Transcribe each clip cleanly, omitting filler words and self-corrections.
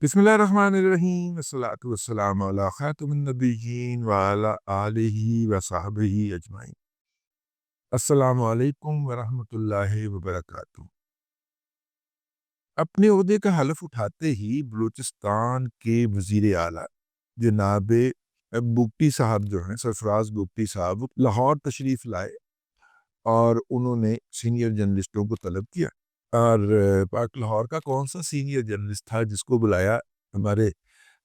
بسم اللہ الرحمن الرحیم، والصلاۃ والسلام علی خاتم النبیین وعلی آلہ وصحبہ اجمعین۔ السلام علیکم ورحمۃ اللہ وبرکاتہ۔ اپنے عہدے کا حلف اٹھاتے ہی بلوچستان کے وزیر اعلیٰ جناب بگٹی صاحب جو ہیں، سرفراز بگٹی صاحب، لاہور تشریف لائے اور انہوں نے سینئر جرنلسٹوں کو طلب کیا۔ اور پاک لاہور کا کون سا سینئر جرنلسٹ تھا جس کو بلایا ہمارے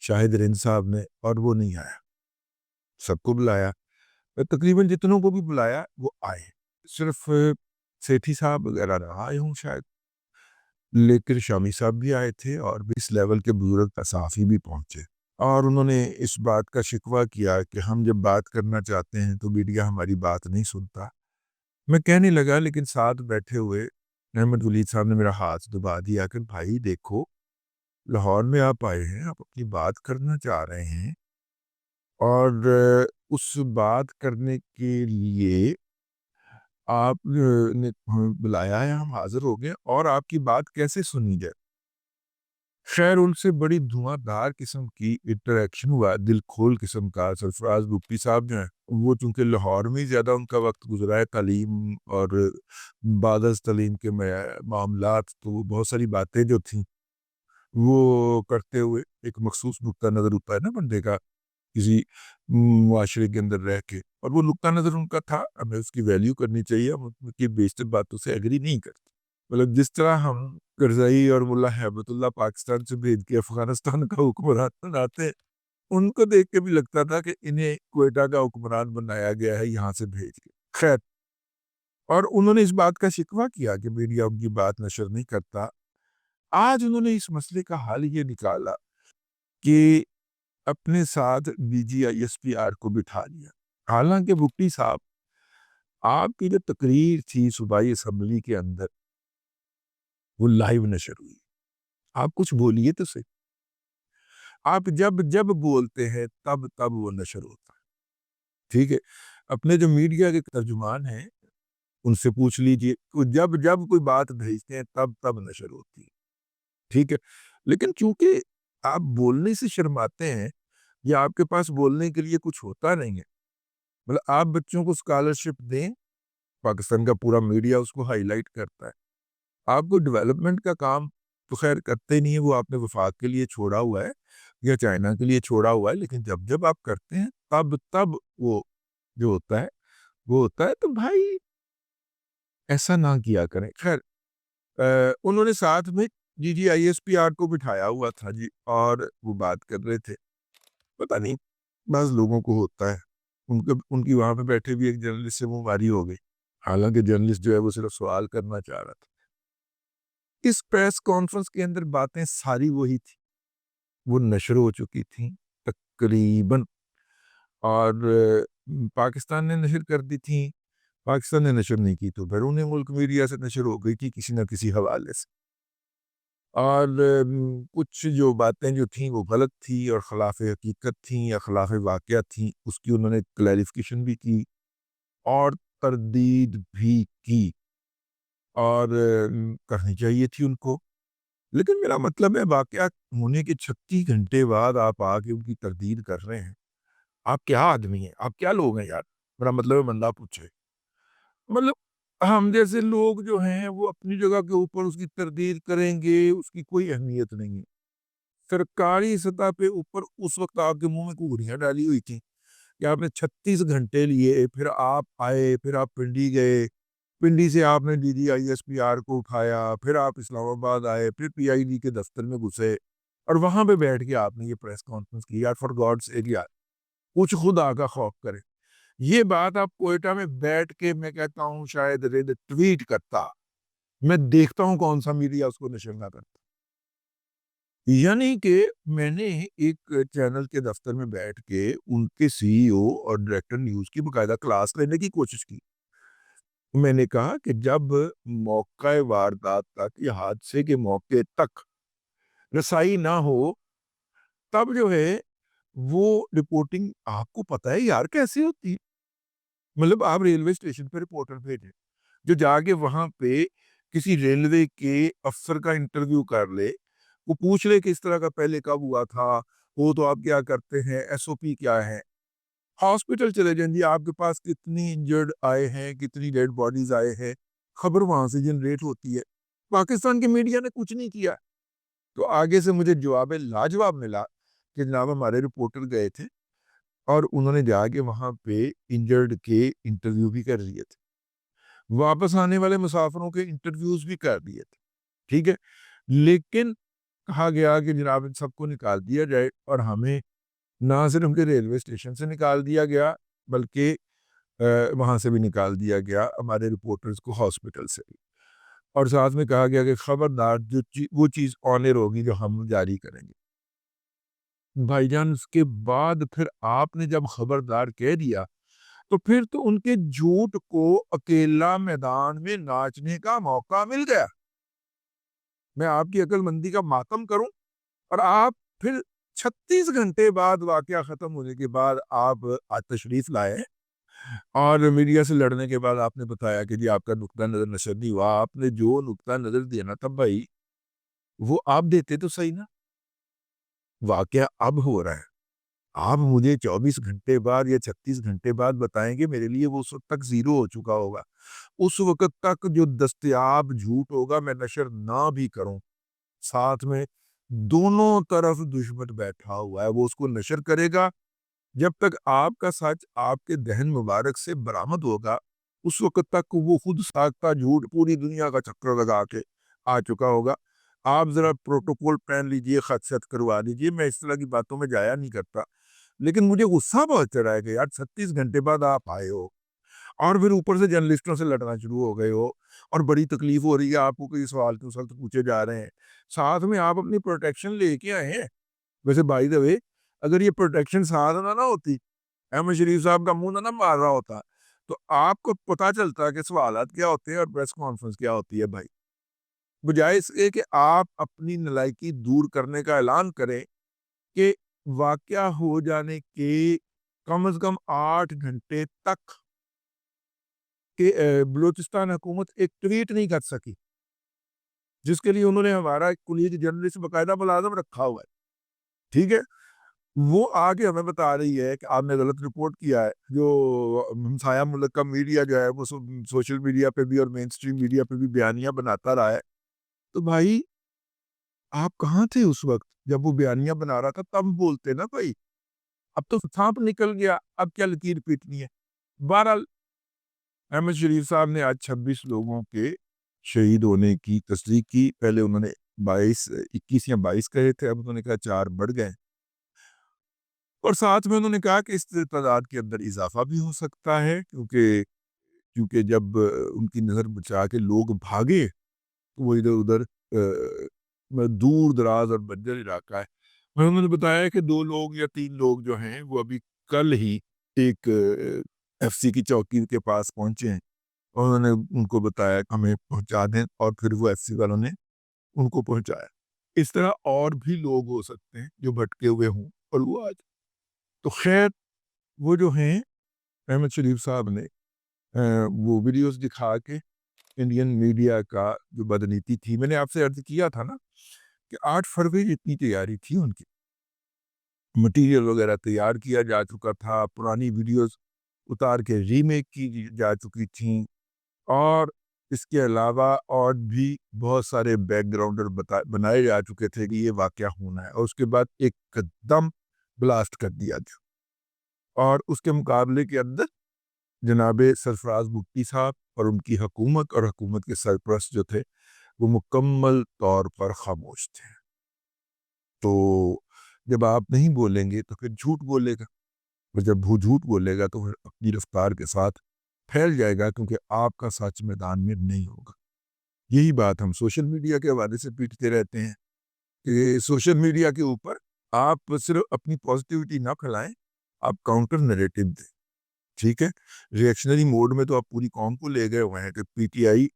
شاہد رند صاحب نے، اور وہ نہیں آیا؟ سب کو بلایا، تقریباً جتنوں کو بھی بلایا وہ آئے، صرف سیٹھی صاحب وغیرہ نہ آئے ہوں شاید، لیکن شامی صاحب بھی آئے تھے اور اس لیول کے بزرگ صحافی بھی پہنچے، اور انہوں نے اس بات کا شکوہ کیا کہ ہم جب بات کرنا چاہتے ہیں تو میڈیا ہماری بات نہیں سنتا۔ میں کہنے لگا، لیکن ساتھ بیٹھے ہوئے احمد ولید صاحب نے میرا ہاتھ دبا دیا کہ بھائی دیکھو، لاہور میں آپ آئے ہیں، آپ اپنی بات کرنا چاہ رہے ہیں، اور اس بات کرنے کے لیے آپ نے بلایا ہے، ہم حاضر ہو گئے، اور آپ کی بات کیسے سنی جائے؟ خیر، ان سے بڑی دھواں دار قسم کی انٹریکشن ہوا، دل کھول قسم کا۔ سرفراز بگٹی صاحب جو ہیں، وہ چونکہ لاہور میں زیادہ ان کا وقت گزرا ہے تعلیم اور بعد از تعلیم کے معاملات، تو وہ بہت ساری باتیں جو تھیں وہ کرتے ہوئے، ایک مخصوص نقطہ نظر ہوتا ہے نا بندے کا کسی معاشرے کے اندر رہ کے، اور وہ نقطہ نظر ان کا تھا، ہمیں اس کی ویلیو کرنی چاہیے، ہم ان کی بیشتر باتوں سے ایگری نہیں کرتے۔ مطلب جس طرح ہم کرزئی اور ملا ہیبت اللہ پاکستان سے بھیج کے افغانستان کا حکمران بناتے ہیں، ان کو دیکھ کے بھی لگتا تھا کہ انہیں کوئٹہ کا حکمران بنایا گیا ہے یہاں سے بھیج کے۔ خیر، اور انہوں نے اس بات کا شکوہ کیا کہ میڈیا ان کی بات نشر نہیں کرتا۔ آج انہوں نے اس مسئلے کا حل یہ نکالا کہ اپنے ساتھ D G I S P R کو بٹھا لیا۔ حالانکہ بگٹی صاحب، آپ کی جو تقریر تھی صوبائی اسمبلی کے اندر، وہ لائیو نشر ہوئی، آپ کچھ بولیے تو صحیح، آپ جب جب بولتے ہیں تب تب وہ نشر ہوتا ہے، ٹھیک ہے؟ اپنے جو میڈیا کے ترجمان ہیں ان سے پوچھ لیجئے، جب جب کوئی بات بھیجتے ہیں تب تب نشر ہوتی ہے، ٹھیک ہے؟ لیکن چونکہ آپ بولنے سے شرماتے ہیں، یا آپ کے پاس بولنے کے لیے کچھ ہوتا نہیں ہے، مطلب آپ بچوں کو اسکالرشپ دیں، پاکستان کا پورا میڈیا اس کو ہائی لائٹ کرتا ہے، آپ کو ڈیولپمنٹ کا کام تو خیر کرتے نہیں ہے، وہ آپ نے وفاق کے لیے چھوڑا ہوا ہے یا چائنا کے لیے چھوڑا ہوا ہے، لیکن جب جب آپ کرتے ہیں تب تب وہ جو ہوتا ہے وہ ہوتا ہے، تو بھائی ایسا نہ کیا کریں۔ خیر، انہوں نے ساتھ میں جی جی آئی ایس پی آر کو بٹھایا ہوا تھا جی، اور وہ بات کر رہے تھے۔ پتہ نہیں، بعض لوگوں کو ہوتا ہے، ان کی وہاں پہ بیٹھے بھی ایک جرنلسٹ سے منہ ماری ہو گئی، حالانکہ جرنلسٹ جو ہے وہ صرف سوال کرنا چاہ رہا تھا۔ اس پریس کانفرنس کے اندر باتیں ساری وہی تھی، وہ نشر ہو چکی تھیں تقریباً، اور پاکستان نے نشر کر دی تھیں، پاکستان نے نشر نہیں کی تو بیرون ملک میڈیا سے نشر ہو گئی تھی کسی نہ کسی حوالے سے، اور کچھ جو باتیں جو تھیں وہ غلط تھیں اور خلاف حقیقت تھیں یا خلاف واقعہ تھیں، اس کی انہوں نے کلیریفیکیشن بھی کی اور تردید بھی کی، اور کرنی چاہیے تھی ان کو۔ لیکن میرا مطلب ہے، واقعہ ہونے کے 36 گھنٹے بعد آپ آ کے ان کی تردید کر رہے ہیں، آپ کیا آدمی ہیں، آپ کیا لوگ ہیں یار؟ میرا مطلب ہے بندہ پوچھے، مطلب ہم جیسے لوگ جو ہیں وہ اپنی جگہ کے اوپر اس کی تردید کریں گے، اس کی کوئی اہمیت نہیں ہے۔ سرکاری سطح پہ اوپر اس وقت آپ کے منہ میں گولیاں ڈالی ہوئی تھیں کہ آپ نے 36 گھنٹے لیے، پھر آپ آئے، پھر آپ پنڈی گئے، پنڈی سے آپ نے D G I S P R کو اٹھایا، پھر آپ اسلام آباد آئے، پھر پی آئی ڈی کے دفتر میں گھسے، اور وہاں پہ بیٹھ کے آپ نے یہ پریس کانفرنس کی۔ یار فار گاڈ سیک یار، کچھ خدا کا خوف کرے۔ یہ بات آپ کوئٹہ میں بیٹھ کے، میں کہتا ہوں شاید رد ٹویٹ کرتا، میں دیکھتا ہوں کون سا میڈیا اس کو نشر نہ کرتا۔ یعنی کہ میں نے ایک چینل کے دفتر میں بیٹھ کے ان کے سی ای او اور ڈائریکٹر نیوز کی باقاعدہ کلاس لینے کی کوشش کی۔ میں نے کہا کہ جب موقع واردات تک یا حادثے کے موقع تک رسائی نہ ہو، تب جو ہے وہ رپورٹنگ آپ کو پتہ ہے یار کیسے ہوتی ہے۔ مطلب آپ ریلوے اسٹیشن پہ رپورٹر بھیجیں جو جا کے وہاں پہ کسی ریلوے کے افسر کا انٹرویو کر لے، وہ پوچھ لے کہ اس طرح کا پہلے کب ہوا تھا، وہ تو آپ کیا کرتے ہیں، ایس او پی کیا ہے۔ ہاسپٹل چلے جائیں جی، آپ کے پاس کتنی انجرڈ آئے ہیں، کتنی ڈیڈ باڈیز آئے ہیں، خبر وہاں سے جنریٹ ہوتی ہے۔ پاکستان کے میڈیا نے کچھ نہیں کیا۔ تو آگے سے مجھے جواب لاجواب ملا کہ جناب ہمارے رپورٹر گئے تھے اور انہوں نے جا کے وہاں پہ انجرڈ کے انٹرویو بھی کر دیے تھے، واپس آنے والے مسافروں کے انٹرویوز بھی کر دیے تھے، ٹھیک ہے۔ لیکن کہا گیا کہ جناب ان سب کو نکال دیا جائے، اور ہمیں نہ صرف ان کے ریلوے اسٹیشن سے نکال دیا گیا بلکہ وہاں سے بھی نکال دیا گیا ہمارے رپورٹرز کو ہاسپٹل سے بھی، اور ساتھ میں کہا گیا کہ خبردار وہ چیز آنر ہوگی جو ہم جاری کریں گے۔ بھائی جان اس کے بعد پھر آپ نے جب خبردار کہہ دیا تو پھر تو ان کے جھوٹ کو اکیلا میدان میں ناچنے کا موقع مل گیا۔ میں آپ کی عقل مندی کا ماتم کروں، اور آپ پھر 36 گھنٹے بعد واقعہ ختم ہونے کے بعد آپ تشریف لائے، اور میڈیا سے لڑنے کے بعد آپ نے بتایا کہ جی آپ کا نقطہ نظر نشر نہیں ہوا، آپ نے جو نقطہ نظر دینا تھا بھائی وہ آپ دیتے تو صحیح نا۔ واقعہ اب ہو رہا ہے، آپ مجھے 24 گھنٹے بعد یا 36 گھنٹے بعد بتائیں گے، میرے لیے وہ اس وقت تک زیرو ہو چکا ہوگا۔ اس وقت تک جو دستیاب جھوٹ ہوگا میں نشر نہ بھی کروں، ساتھ میں دونوں طرف دشمن بیٹھا ہوا ہے، وہ اس کو نشر کرے گا۔ جب تک آپ کا سچ آپ کے دہن مبارک سے برآمد ہوگا اس وقت تک وہ خود ساختہ جھوٹ پوری دنیا کا چکر لگا کے آ چکا ہوگا۔ آپ ذرا پروٹوکول پہن لیجئے، خط شت کروا دیجئے، میں اس طرح کی باتوں میں جایا نہیں کرتا، لیکن مجھے غصہ بہت چڑھا ہے کہ یار 36 گھنٹے بعد آپ آئے ہو اور پھر اوپر سے جرنلسٹوں سے لڑنا شروع ہو گئے ہو، اور بڑی تکلیف ہو رہی ہے آپ کو کہ سوال تو سخت پوچھے جا رہے ہیں، ساتھ میں آپ اپنی پروٹیکشن لے کے آئے ہیں۔ ویسے بائی دا وے اگر یہ پروٹیکشن ساتھ نہ ہوتی، احمد شریف صاحب کا منہ نہ مار رہا ہوتا، تو آپ کو پتا چلتا کہ سوالات کیا ہوتے ہیں اور پریس کانفرنس کیا ہوتی ہے۔ بھائی بجائے اس کے کہ آپ اپنی نالائکی دور کرنے کا اعلان کریں کہ واقعہ ہو جانے کے کم از کم 8 گھنٹے تک کہ بلوچستان حکومت ایک ٹویٹ نہیں کر سکی، جس کے لیے انہوں نے ہمارا کلیج جرنلسٹ باقاعدہ ملازم رکھا ہوا ہے، ٹھیک ہے، وہ آگے ہمیں بتا رہی ہے کہ آپ نے غلط رپورٹ کیا ہے۔ جو ہمسایہ ملک کا میڈیا جو ہے وہ سوشل میڈیا پہ بھی اور مین سٹریم میڈیا پہ بھی بیانیاں بناتا رہا ہے، تو بھائی آپ کہاں تھے اس وقت جب وہ بیانیاں بنا رہا تھا؟ تب بولتے نا بھائی، اب تو سانپ نکل گیا، اب کیا لکیر پیٹنی ہے۔ بہرحال احمد شریف صاحب نے آج 26 لوگوں کے شہید ہونے کی تصدیق کی، پہلے انہوں نے 21 یا 22 کہے تھے، اب انہوں نے کہا 4 بڑھ گئے، اور ساتھ میں انہوں نے کہا کہ اس تعداد کے اندر اضافہ بھی ہو سکتا ہے، کیونکہ جب ان کی نظر بچا کے لوگ بھاگے تو وہ ادھر ادھر دور دراز اور بنجر علاقہ ہے۔ انہوں نے بتایا کہ 2 لوگ یا 3 لوگ جو ہیں وہ ابھی کل ہی ایک ایف سی کی چوکی کے پاس پہنچے ہیں، اور انہوں نے ان کو بتایا کہ ہمیں پہنچا دیں، اور پھر وہ ایف سی والوں نے ان کو پہنچایا۔ اس طرح اور بھی لوگ ہو سکتے ہیں جو بھٹکے ہوئے ہوں اور وہ آج تو خیر وہ جو ہیں احمد شریف صاحب نے وہ ویڈیوز دکھا کے انڈین میڈیا کا جو بدنیتی تھی، میں نے آپ سے عرض کیا تھا نا کہ 8 فروری جتنی تیاری تھی، ان کی مٹیریل وغیرہ تیار کیا جا چکا تھا، پرانی ویڈیوز اتار کے ریمیک کی جا چکی تھیں، اور اس کے علاوہ اور بھی بہت سارے بیک گراؤنڈر بنائے جا چکے تھے کہ یہ واقعہ ہونا ہے، اور اس کے بعد ایک قدم بلاسٹ کر دیا جو، اور اس کے مقابلے کے اندر جناب سرفراز بگٹی صاحب اور ان کی حکومت اور حکومت کے سرپرست جو تھے وہ مکمل طور پر خاموش تھے۔ تو جب آپ نہیں بولیں گے تو پھر جھوٹ بولے گا، اور جب وہ جھوٹ بولے گا تو پھر اپنی رفتار کے ساتھ پھیل جائے گا، کیونکہ آپ کا سچ میدان میں نہیں ہوگا۔ یہی بات ہم سوشل میڈیا کے حوالے سے پیٹتے رہتے ہیں کہ سوشل میڈیا کے اوپر آپ صرف اپنی پازیٹیوٹی نہ پھیلائیں، آپ کاؤنٹر نریٹو دیں، ٹھیک ہے۔ ریئیکشنری موڈ میں تو آپ پوری قوم کو لے گئے ہوئے ہیں کہ پی ٹی آئی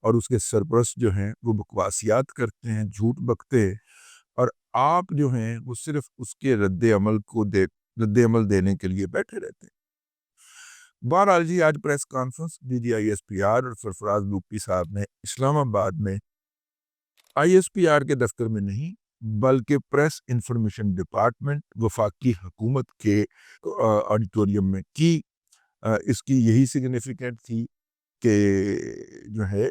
اور اس کے سرپرست جو ہیں وہ بکواسیات کرتے ہیں، جھوٹ بکتے ہیں، اور آپ جو ہیں وہ صرف اس کے رد عمل دینے کے لیے بیٹھے رہتے ہیں۔ بہرحال جی آج press conference D G I S P R اور سرفراز بگٹی صاحب نے اسلام آباد میں آئی ایس پی آر کے دفتر میں نہیں بلکہ پریس انفارمیشن ڈپارٹمنٹ وفاقی حکومت کے آڈیٹوریم میں کی۔ اس کی یہی سگنیفیکنٹ تھی کہ جو ہے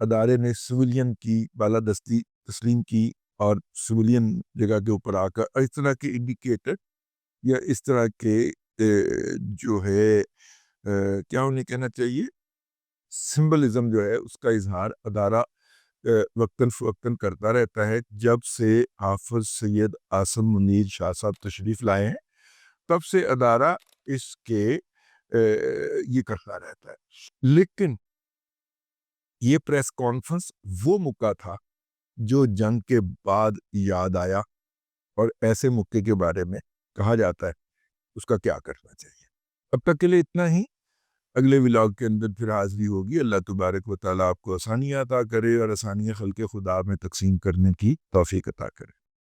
ادارے نے سویلین کی بالادستی تسلیم کی اور سویلین جگہ کے اوپر آ کر اس طرح کے انڈیکیٹر یا اس طرح کے جو ہے کیا انہیں کہنا چاہیے سمبلزم جو ہے اس کا اظہار ادارہ وقتاً فوقتاً کرتا رہتا ہے۔ جب سے حافظ سید عاصم منیر شاہ صاحب تشریف لائے ہیں تب سے ادارہ اس کے یہ کرتا رہتا ہے۔ لیکن یہ پریس کانفرنس وہ موقع تھا جو جنگ کے بعد یاد آیا، اور ایسے موقع کے بارے میں کہا جاتا ہے اس کا کیا کرنا چاہیے۔ اب تک کے لیے اتنا ہی، اگلے ولاگ کے اندر پھر حاضری ہوگی۔ اللہ تبارک و تعالیٰ آپ کو آسانیاں عطا کرے اور آسانیاں خلق خدا میں تقسیم کرنے کی توفیق عطا کرے۔